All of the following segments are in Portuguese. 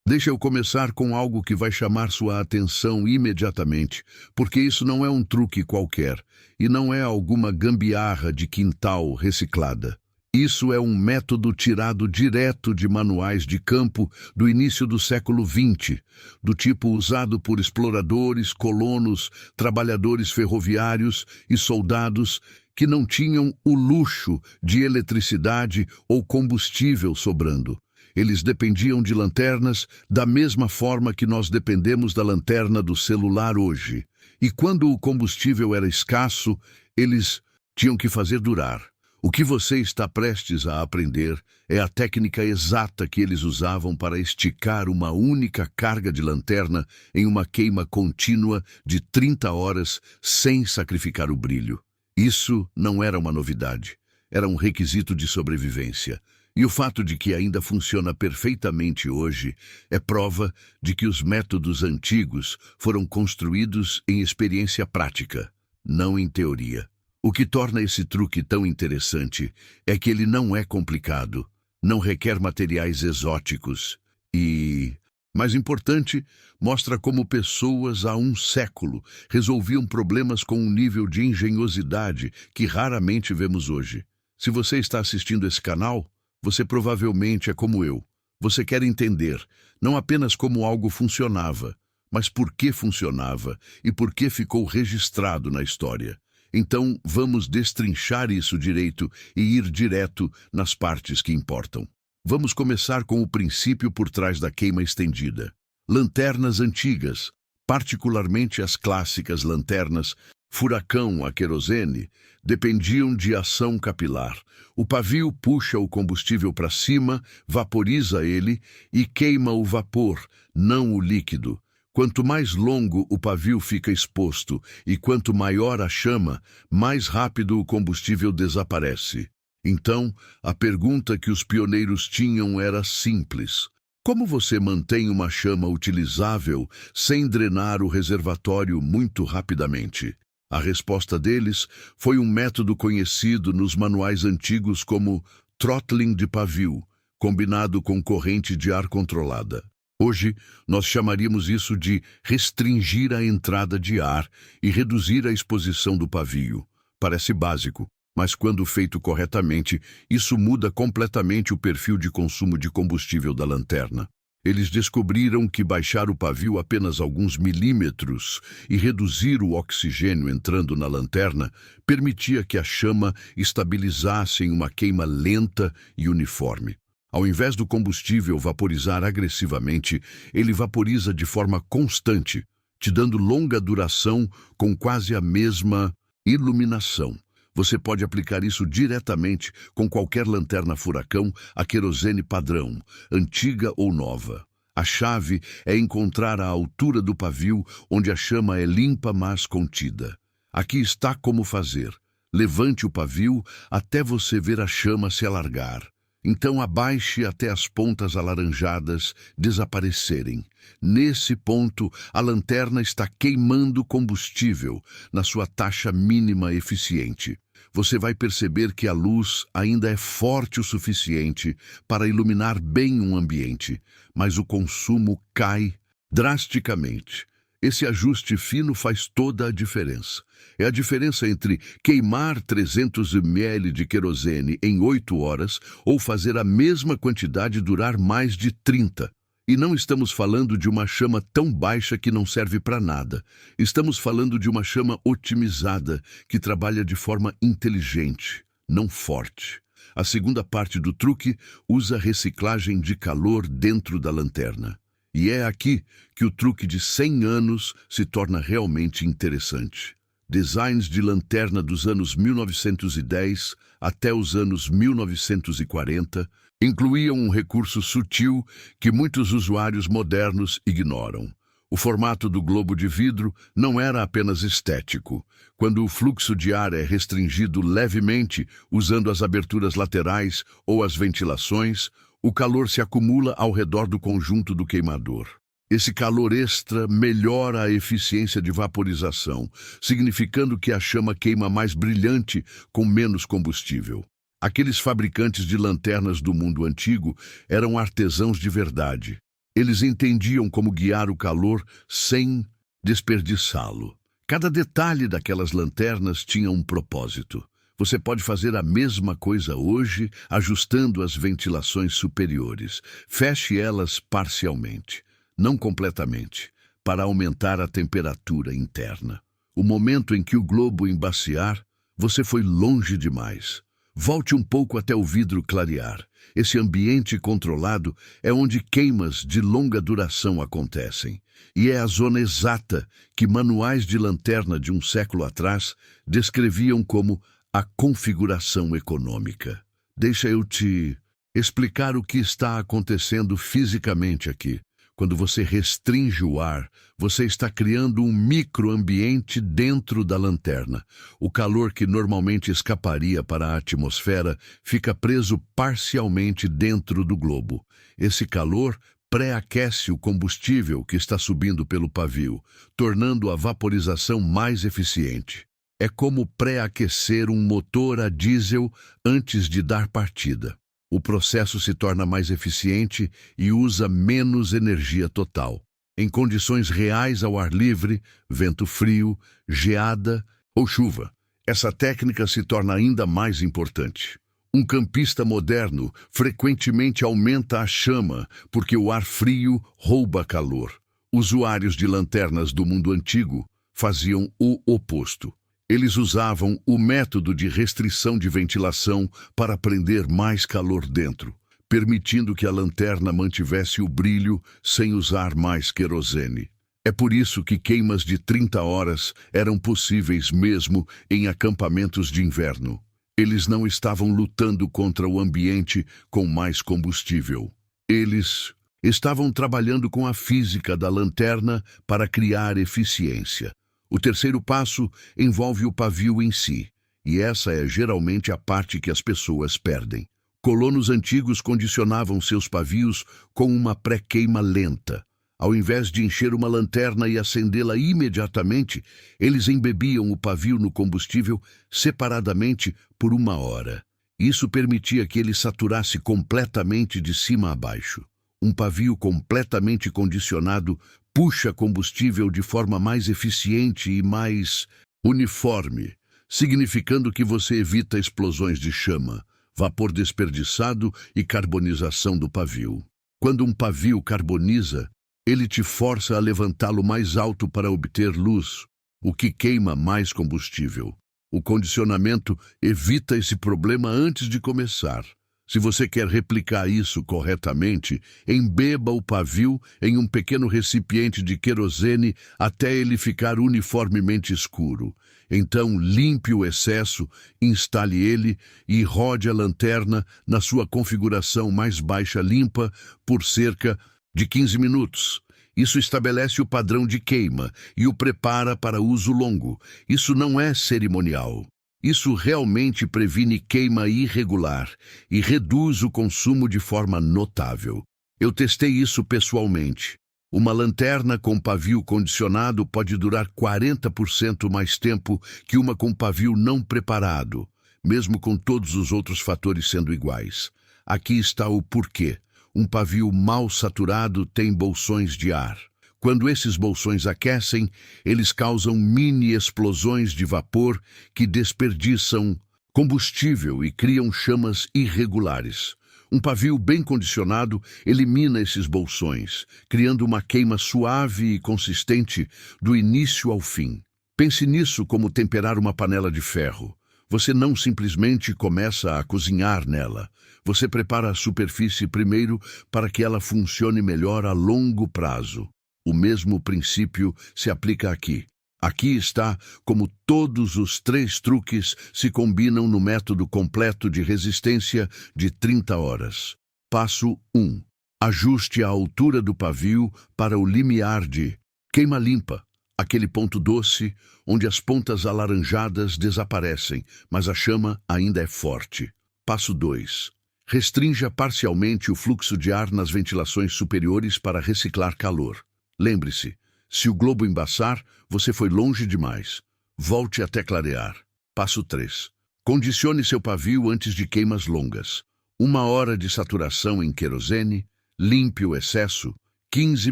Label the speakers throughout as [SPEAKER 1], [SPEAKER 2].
[SPEAKER 1] Deixa eu começar com algo que vai chamar sua atenção imediatamente, porque isso não é um truque qualquer e não é alguma gambiarra de quintal reciclada. Isso é um método tirado direto de manuais de campo do início do século XX, do tipo usado por exploradores, colonos, trabalhadores ferroviários e soldados que não tinham o luxo de eletricidade ou combustível sobrando. Eles dependiam de lanternas da mesma forma que nós dependemos da lanterna do celular hoje. E quando o combustível era escasso, eles tinham que fazer durar. O que você está prestes a aprender é a técnica exata que eles usavam para esticar uma única carga de lanterna em uma queima contínua de 30 horas sem sacrificar o brilho. Isso não era uma novidade, era um requisito de sobrevivência. E o fato de que ainda funciona perfeitamente hoje é prova de que os métodos antigos foram construídos em experiência prática, não em teoria. O que torna esse truque tão interessante é que ele não é complicado, não requer materiais exóticos e, mais importante, mostra como pessoas há um século resolviam problemas com um nível de engenhosidade que raramente vemos hoje. Se você está assistindo esse canal, você provavelmente é como eu. Você quer entender não apenas como algo funcionava, mas por que funcionava e por que ficou registrado na história. Então, vamos destrinchar isso direito e ir direto nas partes que importam. Vamos começar com o princípio por trás da queima estendida. Lanternas antigas, particularmente as clássicas lanternas furacão a querosene, dependiam de ação capilar. O pavio puxa o combustível para cima, vaporiza ele e queima o vapor, não o líquido. Quanto mais longo o pavio fica exposto e quanto maior a chama, mais rápido o combustível desaparece. Então, a pergunta que os pioneiros tinham era simples. Como você mantém uma chama utilizável sem drenar o reservatório muito rapidamente? A resposta deles foi um método conhecido nos manuais antigos como throttling de pavio, combinado com corrente de ar controlada. Hoje, nós chamaríamos isso de restringir a entrada de ar e reduzir a exposição do pavio. Parece básico, mas quando feito corretamente, isso muda completamente o perfil de consumo de combustível da lanterna. Eles descobriram que baixar o pavio apenas alguns milímetros e reduzir o oxigênio entrando na lanterna permitia que a chama estabilizasse em uma queima lenta e uniforme. Ao invés do combustível vaporizar agressivamente, ele vaporiza de forma constante, te dando longa duração com quase a mesma iluminação. Você pode aplicar isso diretamente com qualquer lanterna furacão a querosene padrão, antiga ou nova. A chave é encontrar a altura do pavio onde a chama é limpa mas contida. Aqui está como fazer. Levante o pavio até você ver a chama se alargar. Então abaixe até as pontas alaranjadas desaparecerem. Nesse ponto, a lanterna está queimando combustível na sua taxa mínima eficiente. Você vai perceber que a luz ainda é forte o suficiente para iluminar bem um ambiente, mas o consumo cai drasticamente. Esse ajuste fino faz toda a diferença. É a diferença entre queimar 300 ml de querosene em 8 horas ou fazer a mesma quantidade durar mais de 30. E não estamos falando de uma chama tão baixa que não serve para nada. Estamos falando de uma chama otimizada, que trabalha de forma inteligente, não forte. A segunda parte do truque usa reciclagem de calor dentro da lanterna. E é aqui que o truque de 100 anos se torna realmente interessante. Designs de lanterna dos anos 1910 até os anos 1940 incluíam um recurso sutil que muitos usuários modernos ignoram. O formato do globo de vidro não era apenas estético. Quando o fluxo de ar é restringido levemente, usando as aberturas laterais ou as ventilações, o calor se acumula ao redor do conjunto do queimador. Esse calor extra melhora a eficiência de vaporização, significando que a chama queima mais brilhante com menos combustível. Aqueles fabricantes de lanternas do mundo antigo eram artesãos de verdade. Eles entendiam como guiar o calor sem desperdiçá-lo. Cada detalhe daquelas lanternas tinha um propósito. Você pode fazer a mesma coisa hoje, ajustando as ventilações superiores. Feche elas parcialmente, não completamente, para aumentar a temperatura interna. O momento em que o globo embaciar, você foi longe demais. Volte um pouco até o vidro clarear. Esse ambiente controlado é onde queimas de longa duração acontecem. E é a zona exata que manuais de lanterna de um século atrás descreviam como a configuração econômica. Deixa eu te explicar o que está acontecendo fisicamente aqui. Quando você restringe o ar, você está criando um microambiente dentro da lanterna. O calor que normalmente escaparia para a atmosfera fica preso parcialmente dentro do globo. Esse calor pré-aquece o combustível que está subindo pelo pavio, tornando a vaporização mais eficiente. É como pré-aquecer um motor a diesel antes de dar partida. O processo se torna mais eficiente e usa menos energia total. Em condições reais ao ar livre, vento frio, geada ou chuva, essa técnica se torna ainda mais importante. Um campista moderno frequentemente aumenta a chama porque o ar frio rouba calor. Usuários de lanternas do mundo antigo faziam o oposto. Eles usavam o método de restrição de ventilação para prender mais calor dentro, permitindo que a lanterna mantivesse o brilho sem usar mais querosene. É por isso que queimas de 30 horas eram possíveis mesmo em acampamentos de inverno. Eles não estavam lutando contra o ambiente com mais combustível. Eles estavam trabalhando com a física da lanterna para criar eficiência. O terceiro passo envolve o pavio em si, e essa é geralmente a parte que as pessoas perdem. Colonos antigos condicionavam seus pavios com uma pré-queima lenta. Ao invés de encher uma lanterna e acendê-la imediatamente, eles embebiam o pavio no combustível separadamente por 1 hora. Isso permitia que ele saturasse completamente de cima a baixo. Um pavio completamente condicionado puxa combustível de forma mais eficiente e mais uniforme, significando que você evita explosões de chama, vapor desperdiçado e carbonização do pavio. Quando um pavio carboniza, ele te força a levantá-lo mais alto para obter luz, o que queima mais combustível. O condicionamento evita esse problema antes de começar. Se você quer replicar isso corretamente, embeba o pavio em um pequeno recipiente de querosene até ele ficar uniformemente escuro. Então, limpe o excesso, instale ele e rode a lanterna na sua configuração mais baixa limpa por cerca de 15 minutos. Isso estabelece o padrão de queima e o prepara para uso longo. Isso não é cerimonial. Isso realmente previne queima irregular e reduz o consumo de forma notável. Eu testei isso pessoalmente. Uma lanterna com pavio condicionado pode durar 40% mais tempo que uma com pavio não preparado, mesmo com todos os outros fatores sendo iguais. Aqui está o porquê. Um pavio mal saturado tem bolsões de ar. Quando esses bolsões aquecem, eles causam mini-explosões de vapor que desperdiçam combustível e criam chamas irregulares. Um pavio bem condicionado elimina esses bolsões, criando uma queima suave e consistente do início ao fim. Pense nisso como temperar uma panela de ferro. Você não simplesmente começa a cozinhar nela. Você prepara a superfície primeiro para que ela funcione melhor a longo prazo. O mesmo princípio se aplica aqui. Aqui está como todos os 3 truques se combinam no método completo de resistência de 30 horas. Passo 1. Ajuste a altura do pavio para o limiar de queima limpa, aquele ponto doce onde as pontas alaranjadas desaparecem, mas a chama ainda é forte. Passo 2. Restrinja parcialmente o fluxo de ar nas ventilações superiores para reciclar calor. Lembre-se, se o globo embaçar, você foi longe demais. Volte até clarear. Passo 3. Condicione seu pavio antes de queimas longas. 1 hora de saturação em querosene, limpe o excesso, 15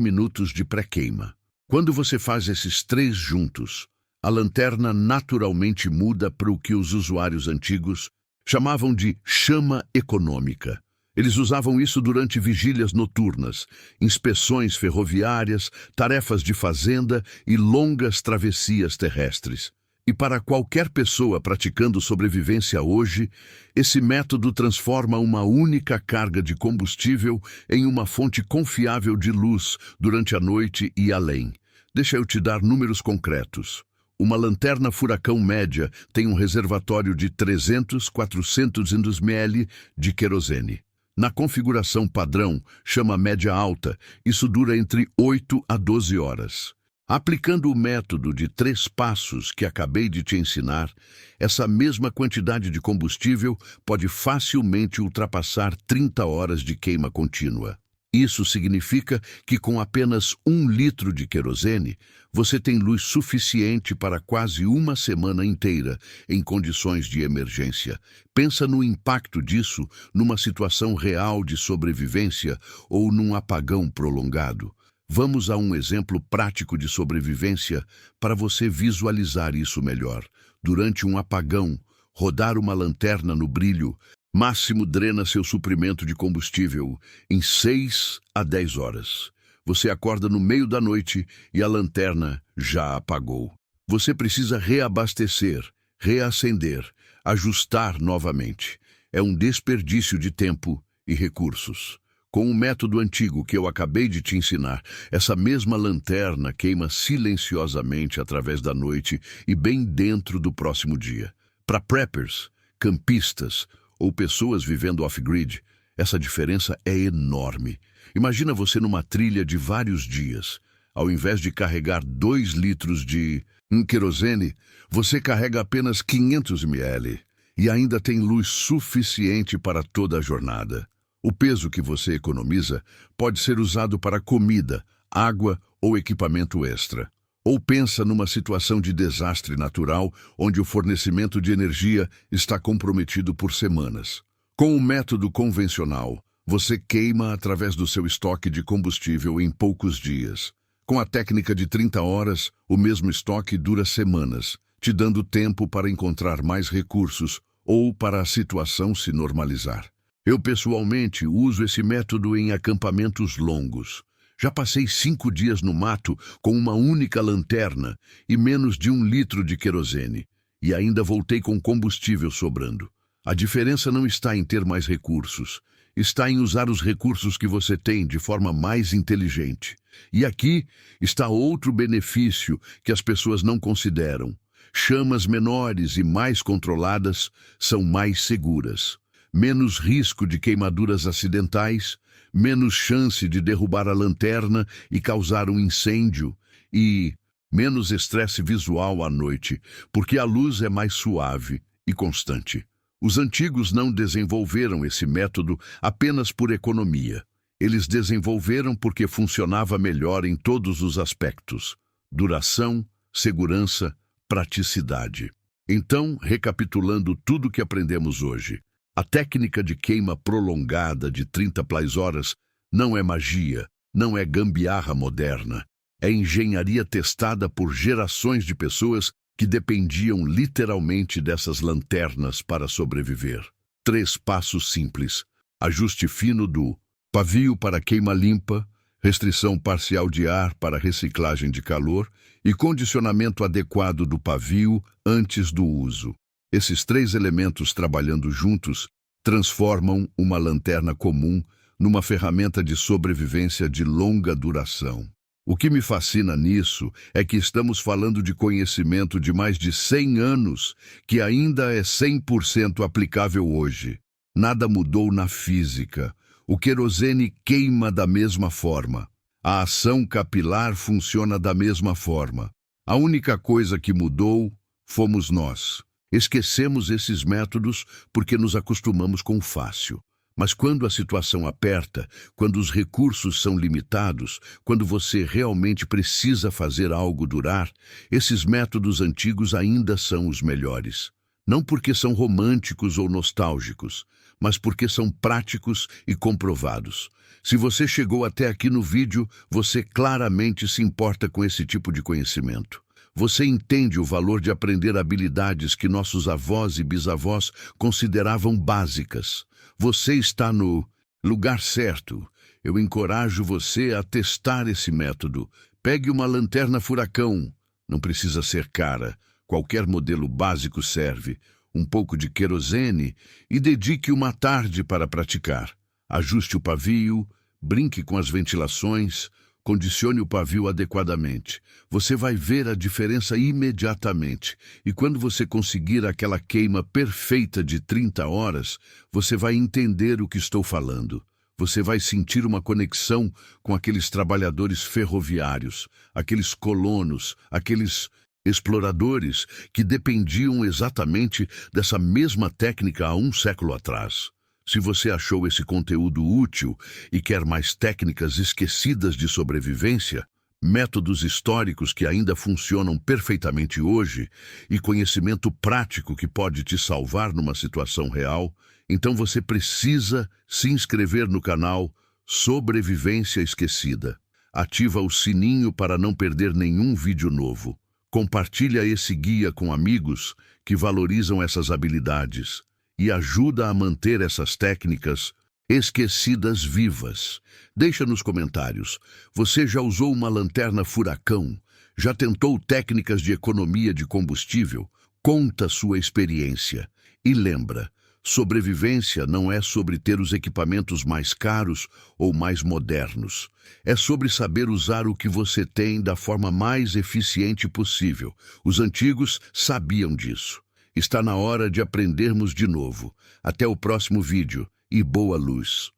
[SPEAKER 1] minutos de pré-queima. Quando você faz esses três juntos, a lanterna naturalmente muda para o que os usuários antigos chamavam de chama econômica. Eles usavam isso durante vigílias noturnas, inspeções ferroviárias, tarefas de fazenda e longas travessias terrestres. E para qualquer pessoa praticando sobrevivência hoje, esse método transforma uma única carga de combustível em uma fonte confiável de luz durante a noite e além. Deixa eu te dar números concretos. Uma lanterna furacão média tem um reservatório de 300-400 ml de querosene. Na configuração padrão, chama média alta, isso dura entre 8 a 12 horas. Aplicando o método de 3 passos que acabei de te ensinar, essa mesma quantidade de combustível pode facilmente ultrapassar 30 horas de queima contínua. Isso significa que com apenas 1 litro de querosene, você tem luz suficiente para quase uma semana inteira em condições de emergência. Pensa no impacto disso numa situação real de sobrevivência ou num apagão prolongado. Vamos a um exemplo prático de sobrevivência para você visualizar isso melhor. Durante um apagão, rodar uma lanterna no brilho máximo drena seu suprimento de combustível em 6 a 10 horas. Você acorda no meio da noite e a lanterna já apagou. Você precisa reabastecer, reacender, ajustar novamente. É um desperdício de tempo e recursos. Com o método antigo que eu acabei de te ensinar, essa mesma lanterna queima silenciosamente através da noite e bem dentro do próximo dia. Para preppers, campistas ou pessoas vivendo off-grid, essa diferença é enorme. Imagina você numa trilha de vários dias. Ao invés de carregar 2 litros de querosene, você carrega apenas 500 ml e ainda tem luz suficiente para toda a jornada. O peso que você economiza pode ser usado para comida, água ou equipamento extra. Ou pensa numa situação de desastre natural onde o fornecimento de energia está comprometido por semanas. Com o método convencional, você queima através do seu estoque de combustível em poucos dias. Com a técnica de 30 horas, o mesmo estoque dura semanas, te dando tempo para encontrar mais recursos ou para a situação se normalizar. Eu pessoalmente uso esse método em acampamentos longos. Já passei 5 dias no mato com uma única lanterna e menos de 1 litro de querosene, e ainda voltei com combustível sobrando. A diferença não está em ter mais recursos, está em usar os recursos que você tem de forma mais inteligente. E aqui está outro benefício que as pessoas não consideram. Chamas menores e mais controladas são mais seguras. Menos risco de queimaduras acidentais, menos chance de derrubar a lanterna e causar um incêndio e menos estresse visual à noite, porque a luz é mais suave e constante. Os antigos não desenvolveram esse método apenas por economia. Eles desenvolveram porque funcionava melhor em todos os aspectos: duração, segurança, praticidade. Então, recapitulando tudo que aprendemos hoje, a técnica de queima prolongada de 30 horas não é magia, não é gambiarra moderna. É engenharia testada por gerações de pessoas que dependiam literalmente dessas lanternas para sobreviver. 3 passos simples: ajuste fino do pavio para queima limpa, restrição parcial de ar para reciclagem de calor e condicionamento adequado do pavio antes do uso. Esses 3 elementos trabalhando juntos transformam uma lanterna comum numa ferramenta de sobrevivência de longa duração. O que me fascina nisso é que estamos falando de conhecimento de mais de 100 anos que ainda é 100% aplicável hoje. Nada mudou na física. O querosene queima da mesma forma. A ação capilar funciona da mesma forma. A única coisa que mudou fomos nós. Esquecemos esses métodos porque nos acostumamos com o fácil. Mas quando a situação aperta, quando os recursos são limitados, quando você realmente precisa fazer algo durar, esses métodos antigos ainda são os melhores. Não porque são românticos ou nostálgicos, mas porque são práticos e comprovados. Se você chegou até aqui no vídeo, você claramente se importa com esse tipo de conhecimento. Você entende o valor de aprender habilidades que nossos avós e bisavós consideravam básicas. Você está no lugar certo. Eu encorajo você a testar esse método. Pegue uma lanterna furacão. Não precisa ser cara. Qualquer modelo básico serve. Um pouco de querosene e dedique uma tarde para praticar. Ajuste o pavio, brinque com as ventilações, condicione o pavio adequadamente. Você vai ver a diferença imediatamente. E quando você conseguir aquela queima perfeita de 30 horas, você vai entender o que estou falando. Você vai sentir uma conexão com aqueles trabalhadores ferroviários, aqueles colonos, aqueles exploradores que dependiam exatamente dessa mesma técnica há um século atrás. Se você achou esse conteúdo útil e quer mais técnicas esquecidas de sobrevivência, métodos históricos que ainda funcionam perfeitamente hoje e conhecimento prático que pode te salvar numa situação real, então você precisa se inscrever no canal Sobrevivência Esquecida. Ativa o sininho para não perder nenhum vídeo novo. Compartilha esse guia com amigos que valorizam essas habilidades e ajuda a manter essas técnicas esquecidas vivas. Deixa nos comentários, você já usou uma lanterna furacão? Já tentou técnicas de economia de combustível? Conta sua experiência. E lembra, sobrevivência não é sobre ter os equipamentos mais caros ou mais modernos. É sobre saber usar o que você tem da forma mais eficiente possível. Os antigos sabiam disso. Está na hora de aprendermos de novo. Até o próximo vídeo e boa luz.